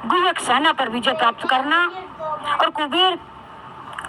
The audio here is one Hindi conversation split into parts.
गुह्यक सेना पर विजय प्राप्त करना और कुबेर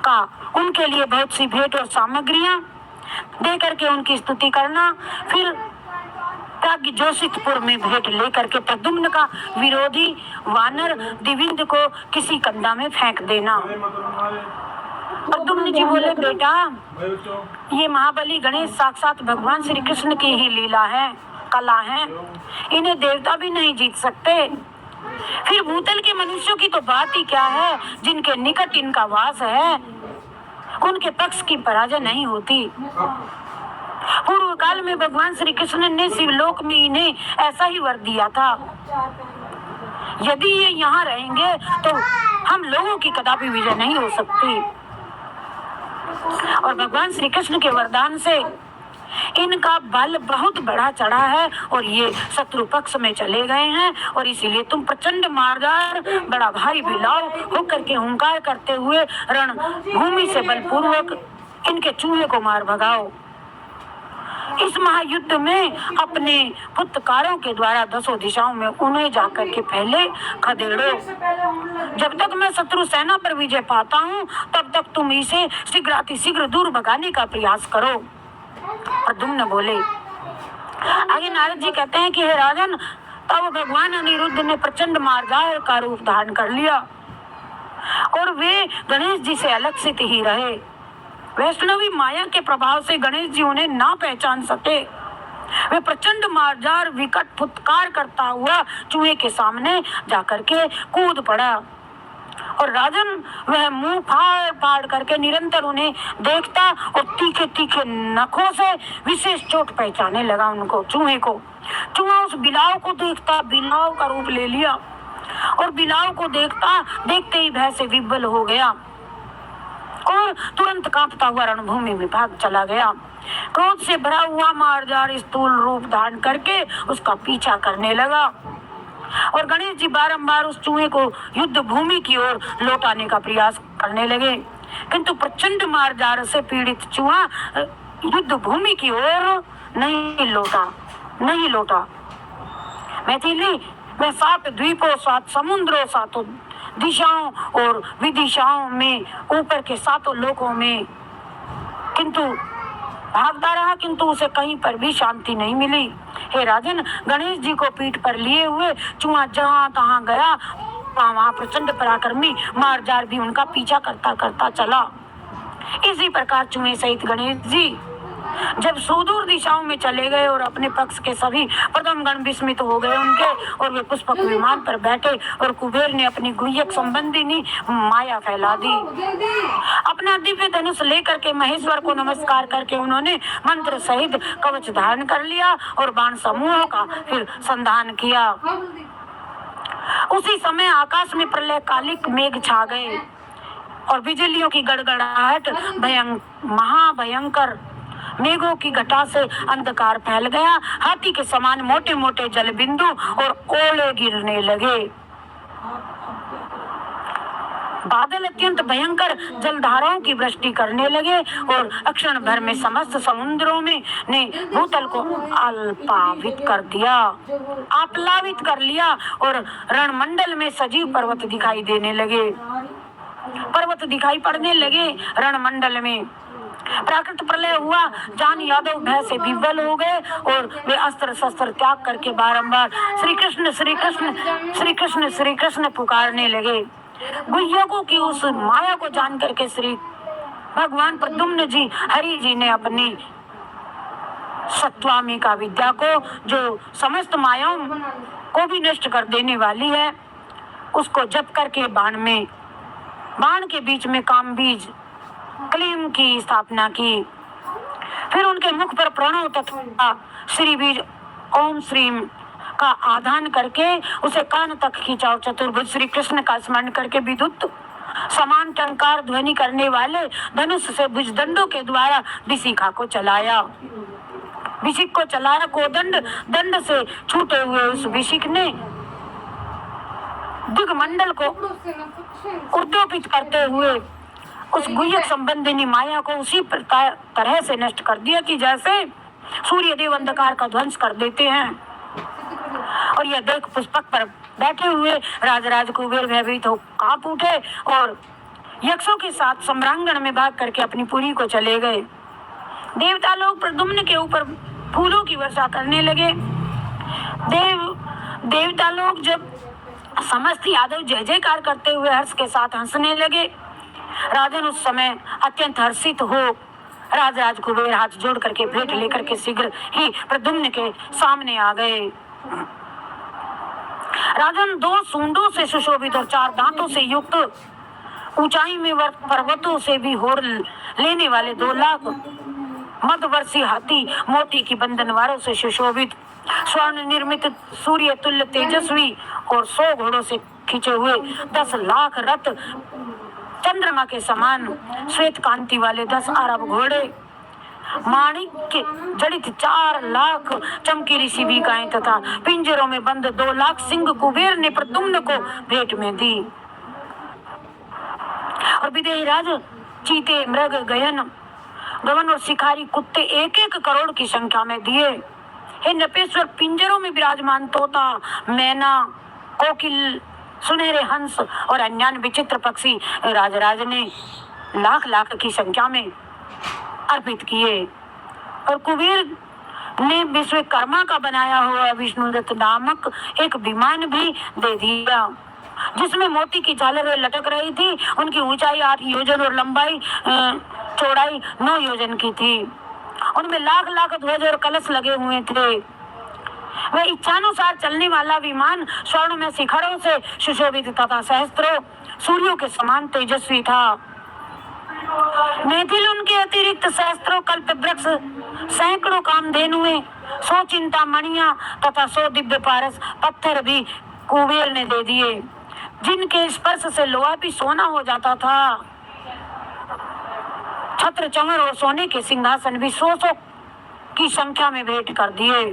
का उनके लिए बहुत सी भेंट और सामग्रियां दे करके उनकी स्तुति करना। फिर जोशितपुर में भेंट लेकर के प्रद्युम्न का विरोधी वानर दिविंद को किसी कंधा में फेंक देना। प्रद्युम्न जी बोले, बेटा ये महाबली गणेश साक्षात भगवान श्री कृष्ण की ही लीला है, कला है, इन्हें देवता भी नहीं जीत सकते। फिर भूतल के मनुष्यों की तो बात ही क्या है, जिनके निकट इनका वास है उनके पक्ष की पराजय नहीं होती। पूर्व काल में भगवान श्री कृष्ण ने शिवलोक में इन्हें ऐसा ही वर दिया था, यदि ये यहाँ रहेंगे तो हम लोगों की कदापि विजय नहीं हो सकती। और भगवान श्री कृष्ण के वरदान से इनका बल बहुत बढ़ा चढ़ा है और ये शत्रु पक्ष में चले गए हैं, और इसीलिए तुम प्रचंड मारदार बड़ा भारी बिलाव होकर के हुंकार करते हुए रण भूमि से बलपूर्वक इनके चूहे को मार भगाओ। इस महायुद्ध में अपने पुत्रकारों के द्वारा 10 दिशाओं में उन्हें जाकर के पहले खदेड़ो। जब तक मैं शत्रु सेना पर विजय पाता हूँ तब तक तुम इसे शीघ्र दूर भगाने का प्रयास करो। प्रद्युम्न बोले। आगे नारद जी कहते हैं कि हे राजन, तब भगवान अनिरुद्ध ने प्रचंड मारदार का रूप धारण कर लिया और वे गणेश जी से अलक्षित ही रहे। वैष्णवी माया के प्रभाव से गणेश जी उन्हें ना पहचान सके। वे प्रचंड मारदार विकट फुटकार करता हुआ चूहे के सामने जाकर के कूद पड़ा और राजन वह मुंह फाड़ फाड़ करके निरंतर उन्हें देखता और तीखे तीखे नखों से विशेष चोट पहचाने लगा उनको, चूहे को। चूहा उस बिलाव को देखता बिलाव का रूप ले लिया और बिलाव को देखता देखते ही भय से विह्वल हो गया और तुरंत कांपता हुआ रणभूमि में भाग चला गया। क्रोध से भरा हुआ मारदार स्थूल रूप धारण करके उसका पीछा करने लगा और गणेश जी बारंबार उस चूहे को युद्ध भूमि की ओर लौटाने का प्रयास करने लगे, किंतु प्रचंड मारदार से पीड़ित चूहा युद्ध भूमि की ओर नहीं लौटा। मैथिली में 7 द्वीपों, 7 समुद्रों, 7 दिशाओं और विदिशाओं में, ऊपर के 7 लोकों में किंतु भागता रहा, किंतु उसे कहीं पर भी शांति नहीं मिली। हे राजन, गणेश जी को पीठ पर लिए हुए चूहा जहाँ तहाँ गया, वहाँ प्रचंड पराक्रमी मारदार भी उनका पीछा करता करता चला। इसी प्रकार चूहे सहित गणेश जी जब सुदूर दिशाओं में चले गए और अपने पक्ष के सभी प्रथम गण विस्मित हो गए उनके, और वे पुष्पक विमान पर बैठे और कुबेर ने अपनी गुह्यक संबंधिनी माया फैला दी। अपना दिव्य धनुष लेकर के महेश्वर को नमस्कार करके उन्होंने मंत्र सहित कवच धारण कर लिया और बाण समूहों का फिर संधान किया। उसी समय आकाश में प्रलय कालिक मेघ छा गए और बिजलियों की गड़गड़ाहट महाभयंकर मेघों की घटा से अंधकार फैल गया। हाथी के समान मोटे मोटे जल बिंदु और ओले गिरने लगे। बादल अत्यंत भयंकर जलधाराओं की वृष्टि करने लगे और अक्षण भर में समस्त समुद्रों में ने भूतल को आप्लावित कर लिया और रणमंडल में सजीव पर्वत दिखाई देने लगे। पर्वत दिखाई पड़ने लगे रणमंडल में। प्राकृत प्रलय हुआ, जान यादव भय से विह्वल हो गए और वे अस्त्र शस्त्र त्याग करके बारंबार श्री कृष्ण श्री कृष्ण श्री कृष्ण श्री कृष्ण पुकारने लगे। गुह्यकों की उस माया को जान करके श्री भगवान प्रद्युम्न जी हरि जी ने अपनी सत्वामी का विद्या को, जो समस्त मायाओं को भी नष्ट कर देने वाली है, उसको जप करके बाण के बीच में काम बीज क्लीम की स्थापना की। फिर उनके मुख पर प्रणव तथा श्री बीज ओम श्रीम का आधान करके उसे कान तक खींचा। चतुर्भुज श्री कृष्ण का स्मरण करके विद्युत समान टंकार ध्वनि करने वाले धनुष से भुजदंडों के द्वारा विशिखा को चलाया। कोदंड दंड से छूटे हुए उस विशिख ने दिग्मंडल को उद्योपित करते हुए उस गुह्यक संबंधिनी माया को उसी तरह से नष्ट कर दिया कि जैसे सूर्य देव अंधकार का ध्वंस कर देते हैं। और यह देख पुष्पक पर बैठे हुए राजराज कुबेर भयभीत हो कांप उठे और यक्षों के साथ सम्रांगण में भाग करके अपनी पुरी को चले गए। देवता लोग प्रद्युम्न के ऊपर फूलों की वर्षा करने लगे। देवता लोग जब समस्त यादव जय जयकार करते हुए हर्ष के साथ हंसने लगे। राजन उस समय अत्यंत हर्षित हो राजराज कुबेर हाथ जोड़ करके भेंट लेकर के शीघ्र ही प्रद्युम्न के सामने आ गए। राजन 2 सूंडों से सुशोभित और 4 दांतों से युक्त, ऊंचाई में पर्वतों से भी होर लेने वाले 2 लाख मध्यवर्षी हाथी मोती की बंधनवारों से सुशोभित, स्वर्ण निर्मित सूर्य तुल्य तेजस्वी और 100 घोड़ों से खींचे हुए 10 लाख रथ, चंद्रमा के समान श्वेत कांति वाले 10 अरब घोड़े, माणिक्य जड़ित 4 लाख चमकीली शिविकाएं तथा पिंजरों में बंद 2 लाख सिंह कुबेर ने प्रद्युम्न को भेंट में दी। और विदेही राज चीते, मृग, गवन और शिकारी कुत्ते 1-1 करोड़ की संख्या में दिए। हे नपेश्वर, पिंजरों में विराजमान तोता, मैना, कोकिल, सुनहरे हंस और अन्य विचित्र पक्षी राजराज ने लाख की संख्या में अर्पित किए। और कुबेर ने विश्वकर्मा का बनाया हुआ विष्णुदत्त नामक एक विमान भी दे दिया, जिसमें मोती की झालरें लटक रही थी। उनकी ऊंचाई 8 योजन और लंबाई चौड़ाई 9 योजन की थी। उनमें लाख ध्वज और कलश लगे हुए थे। वह इच्छानुसार चलने वाला विमान स्वर्ण में शिखरों से सुशोभित तथा सहस्त्रों सूर्यों के समान तेजस्वी था। मैथिल उनके अतिरिक्त सहस्त्रों कल्प वृक्ष, सैकड़ों कामधेनुएं, 100 चिंतामणियां तथा 100 दिव्य पारस पत्थर भी कुबेर ने दे दिए, जिनके स्पर्श से लोहा भी सोना हो जाता था। छत्र, चमर और सोने के सिंहासन भी 100 की संख्या में भेंट कर दिए।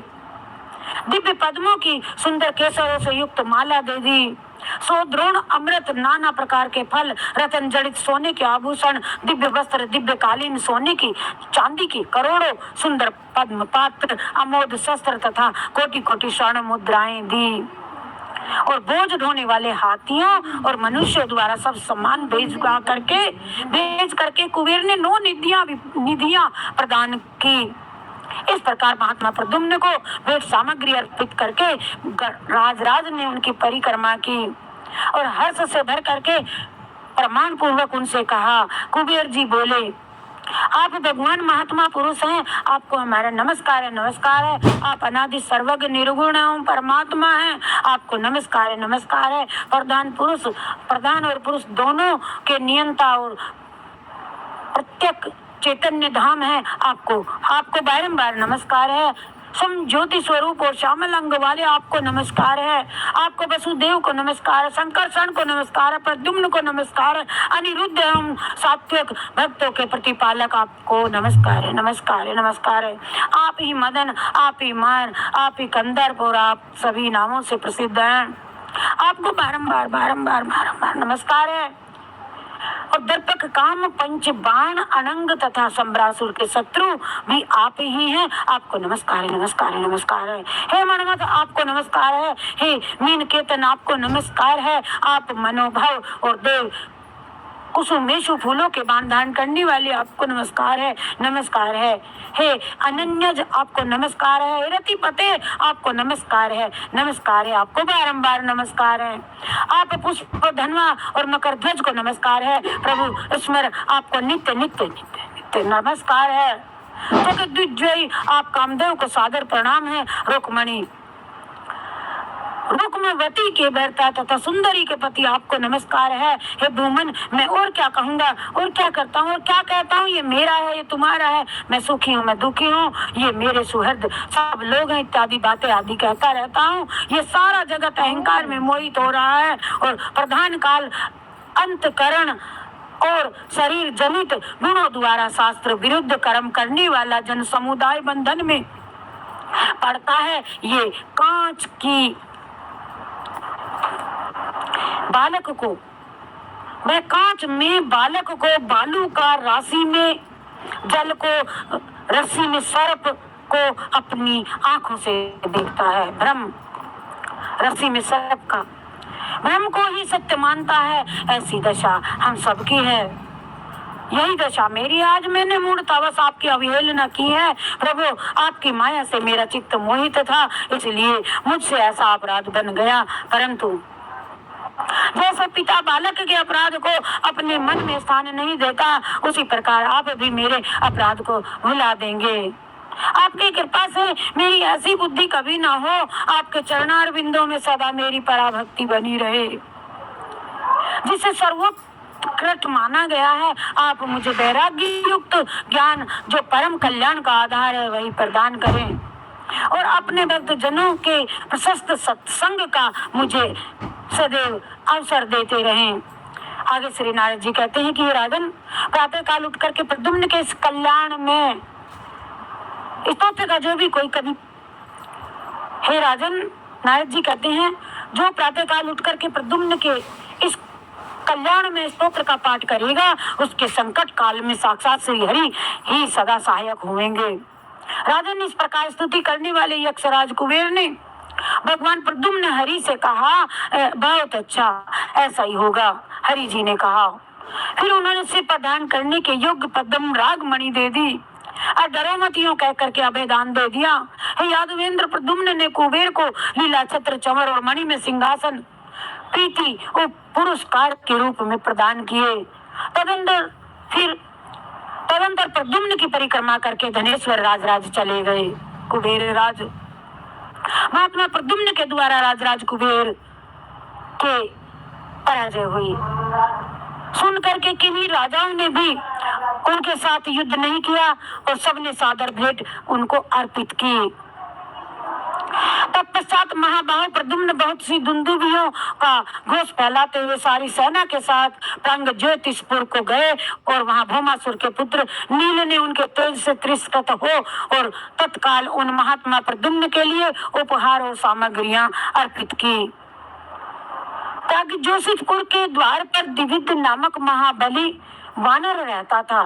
दिव्य पद्मों की सुंदर केसरों से युक्त माला दे दी। 100 द्रोण अमृत, नाना प्रकार के फल, रतन जड़ित सोने के आभूषण, दिव्य वस्त्र, दिव्य कालीन, सोने की चांदी की करोड़ों सुंदर पद्म पात्र, अमोद शस्त्र तथा कोटि स्वर्ण मुद्राएं दी। और बोझ ढोने वाले हाथियों और मनुष्यों द्वारा सब सम्मान भेज करके कुबेर ने 9 निधियां प्रदान की। इस प्रकार महात्मा प्रद्युम्न को भेंट सामग्री अर्पित करके राजराज ने उनकी परिक्रमा की और हर्ष से भर करके प्रमाण पूर्वक उनसे कहा। कुबेर जी बोले, आप भगवान महात्मा पुरुष हैं, आपको हमारा नमस्कार है। आप अनादि सर्वज्ञ निर्गुण परमात्मा हैं, आपको नमस्कार है। प्रधान और पुरुष दोनों के नियंता और प्रत्येक चैतन्य धाम है, आपको बारंबार नमस्कार है। सम ज्योति स्वरूप और श्यामल अंग वाले आपको नमस्कार है। आपको वसुदेव को नमस्कार है, संकर्षण को नमस्कार है, प्रद्युम्न को नमस्कार है, अनिरुद्ध एवं सात्विक भक्तों के प्रतिपालक आपको नमस्कार है। आप ही मदन, आप ही मान, आप ही कंदर्प और आप सभी नामों से प्रसिद्ध हैं। आपको बारंबार नमस्कार है। और दर्पक, काम, पंच बाण, अनंग तथा संबरासुर के शत्रु भी आप ही हैं, आपको नमस्कार है। हे मनमथ, आपको नमस्कार है। हे मीन केतन, आपको नमस्कार है। आप मनोभव और देव कुसुमेशु फूलों के बाण धारण करने वाले, आपको नमस्कार है। हे अनन्यज, आपको नमस्कार है। रतिपते, आपको नमस्कार है। आपको बारंबार नमस्कार है। आप पुष्प धनवा और मकर ध्वज को नमस्कार है। प्रभु स्मर, आपको नित्य नमस्कार है। जगद्विजयी, आप कामदेव को सादर प्रणाम है। रुक्मवती के भरता तथा सुंदरी के पति, आपको नमस्कार है। हे भूमन, मैं और क्या कहूँगा, और क्या करता हूँ और क्या कहता हूँ। ये मेरा है, ये तुम्हारा है, मैं सुखी हूँ, मैं दुखी हूँ, ये मेरे सुहृद सब लोग हैं, इत्यादि बातें आदि कहता रहता हूँ। ये सारा जगत अहंकार में मोहित हो रहा है और प्रधान काल अंतकरण और शरीर जनित गुणों द्वारा शास्त्र विरुद्ध कर्म करने वाला जन समुदाय बंधन में पड़ता है। ये कांच की कांच में बालक को बालू का, राशि में जल को, रस्सी में सर्प को अपनी आंखों से देखता है। भ्रम, रस्सी में सर्प का ब्रह्म को ही सत्य मानता है, ऐसी दशा हम सबकी है। यही दशा मेरी, आज मैंने मूढ़तावश आपकी अवहेलना की है। प्रभु, आपकी माया से मेरा चित्त मोहित था, इसलिए मुझसे ऐसा अपराध बन गया। परंतु जैसे पिता बालक के अपराध को अपने मन में स्थान नहीं देता, उसी प्रकार आप भी मेरे अपराध को भुला देंगे। आपकी कृपा से मेरी ऐसी बुद्धि कभी ना हो, आपके चरणार बिंदों में सदा मेरी पराभक्ति बनी रहे। जिसे सर्वोत्कृष्ट माना गया है, आप मुझे वैराग्य युक्त ज्ञान, जो परम कल्याण का आधार है, वही प्रदान करें और अपने भक्त जनों के प्रशस्त सत्संग का मुझे सदैव अवसर देते रहें। आगे श्री नारद जी कहते हैं कि राजन, प्रातः काल उठ करके प्रद्युम्न के इस कल्याण में स्तोत्र का जो भी कोई कभी, हे राजन, नारद जी कहते हैं, जो प्रातः काल उठ करके प्रद्युम्न के इस कल्याण में स्तोत्र का पाठ करेगा, उसके संकट काल में साक्षात श्री हरि ही सदा सहायक होंगे। राजन, इस प्रकार स्तुति करने वाले यक्षराज कुबेर ने भगवान प्रद्युम्न हरि से कहा, बहुत अच्छा, ऐसा ही होगा। हरि जी ने कहा। फिर उन्होंने सिर प्रदान करने के योग्य पद्म राग मणि दे दी और डरो मत यूं कह करके अभयदान दे दिया। हे यादवेंद्र, प्रद्युम्न ने कुबेर को लीला छत्र चंवर और मणि में सिंहासन प्रीति और पुरस्कार के रूप में प्रदान किए। तदंतर प्रद्युम्न की परिक्रमा करके धनेश्वर राज चले गए। कुबेर राज महात्मा प्रद्युम्न के द्वारा राज कुबेर के पराजय हुई। सुन करके किन्हीं राजाओं ने भी उनके साथ युद्ध नहीं किया और सबने सादर भेंट उनको अर्पित की। तत्पश्चात महाबाहु प्रद्युम्न बहुत सी दुंदुभियों का घोष फैलाते हुए सारी सेना के साथ प्रांग ज्योतिषपुर को गए और वहां भौमासुर के पुत्र नील ने उनके तेज से तिरस्कृत हो और तत्काल उन महात्मा प्रद्युम्न के लिए उपहार और सामग्रियां अर्पित की। प्राग ज्योतिषपुर के द्वार पर दिविद नामक महाबली वानर रहता था,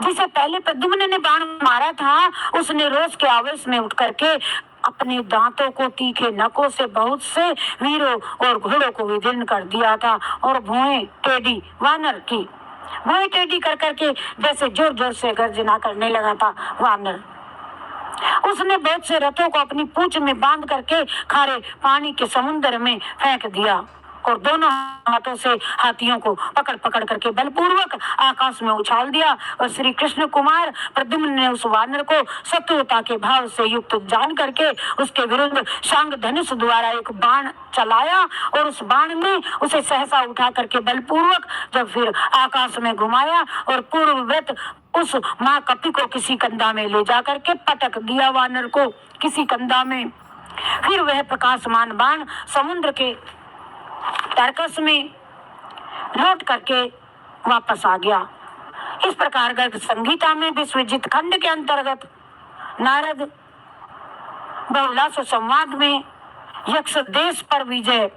जिसे पहले प्रद्युम्न ने बाण मारा था। उसने रोष के आवेश में उठ करके अपने दांतों को तीखे नकों से बहुत से वीरों और घोड़ों को विदीर्ण कर दिया था और भुएं टेढ़ी वानर की भुएं टेढ़ी कर करके जैसे जोर जोर से गर्जना करने लगा था वानर। उसने बहुत से रथों को अपनी पूंछ में बांध करके खारे पानी के समुद्र में फेंक दिया और दोनों हाथों से हाथियों को पकड़ पकड़ करके बलपूर्वक आकाश में उछाल दिया। और श्री कृष्ण कुमार प्रद्युम्न ने उस वानर को शत्रुता के भाव से युक्त जान करके उसके विरुद्ध शांग धनुष द्वारा एक बाण चलाया और उस बाण में उसे सहसा उठा करके बलपूर्वक जब फिर आकाश में घुमाया और पूर्ववत उस माँ कपि को किसी कंधा में ले जा करके पटक दिया वानर को किसी कंधा में। फिर वह प्रकाशमान बाण समुद्र के तर्कस में लौट करके वापस आ गया। इस प्रकार गर्ग संगीता में विश्वजित खंड के अंतर्गत नारद बहुलास संवाद में यक्ष देश पर विजय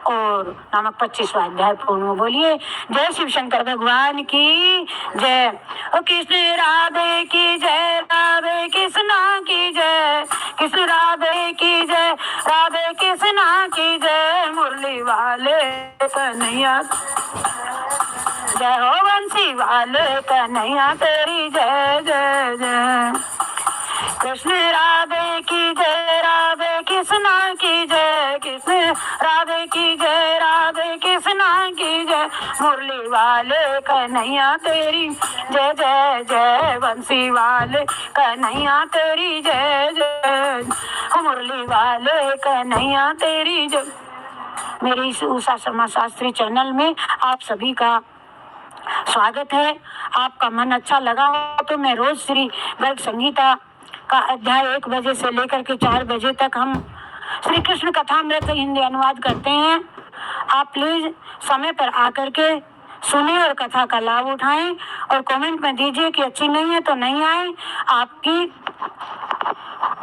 और नामक 25वां अध्याय पूर्ण। बोलिए जय शिव शंकर भगवान की जय। ओ कृष्ण राधे की जय, राधे कृष्णा की जय, कृष्ण राधे की जय, राधे कृष्णा की जय। मुरली वाले कन्हैया जय हो, बंसी वाले कन्हैया तेरी जय जय जय। कृष्ण राधे की जय, राधे कृष्णा की जय, कृष्ण राधे की जय, राधे कृष्णा की जय। मुरली वाले कन्हैया तेरी जय जय जय, बंसी वाले कन्हैया तेरी जय जय, मुरली वाले कन्हैया तेरी जय। मेरी इस उषा शर्मा शास्त्री चैनल में आप सभी का स्वागत है। आपका मन अच्छा लगा हो तो मैं रोज श्री गर्ग संगीता का अध्याय 1 बजे से लेकर के 4 बजे तक हम श्री कृष्ण कथामृत हिंदी अनुवाद करते हैं। आप प्लीज समय पर आकर के सुने और कथा का लाभ उठाएं और कमेंट में दीजिए कि अच्छी नहीं है तो नहीं आए। आपकी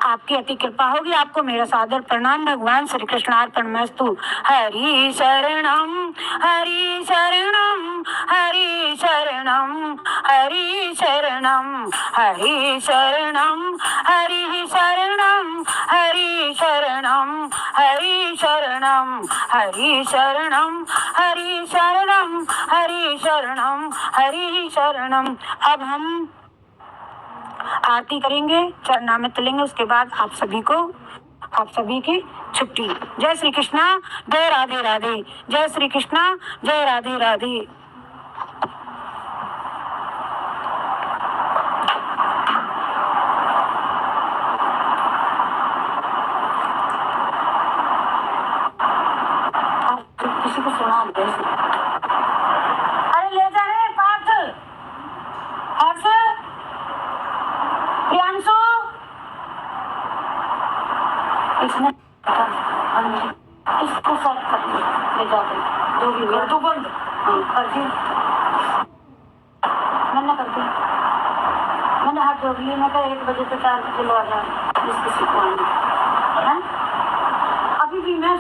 आपकी अति कृपा होगी। आपको मेरा सादर प्रणाम। भगवान श्री कृष्णार्पणमस्तु। हरि शरणम हरि शरणम हरि शरणम हरि शरणम हरि शरणम हरि शरणम हरि शरणम हरि शरणम हरि शरणम हरि शरणम हरि शरणम हरि शरणम। अब हम आरती करेंगे, चरणामृत लेंगे, उसके बाद आप सभी की छुट्टी। जय श्री कृष्णा, जय राधे राधे। जय श्री कृष्णा, जय राधे राधे। किसी को सुना दे। अरे ले जा रे पार्थ, हर्ष, प्रियांशु। इसने इसको सर्व कर ले जाकर जो भी कर दो बंद। हाँ कर दी मैंने, कर दी मैंने। हाथ जोड़ लिए। मैं कहा 1 बजे से 4 बजे लो आ जाए जिस किसी को आना है। अभी भी मैं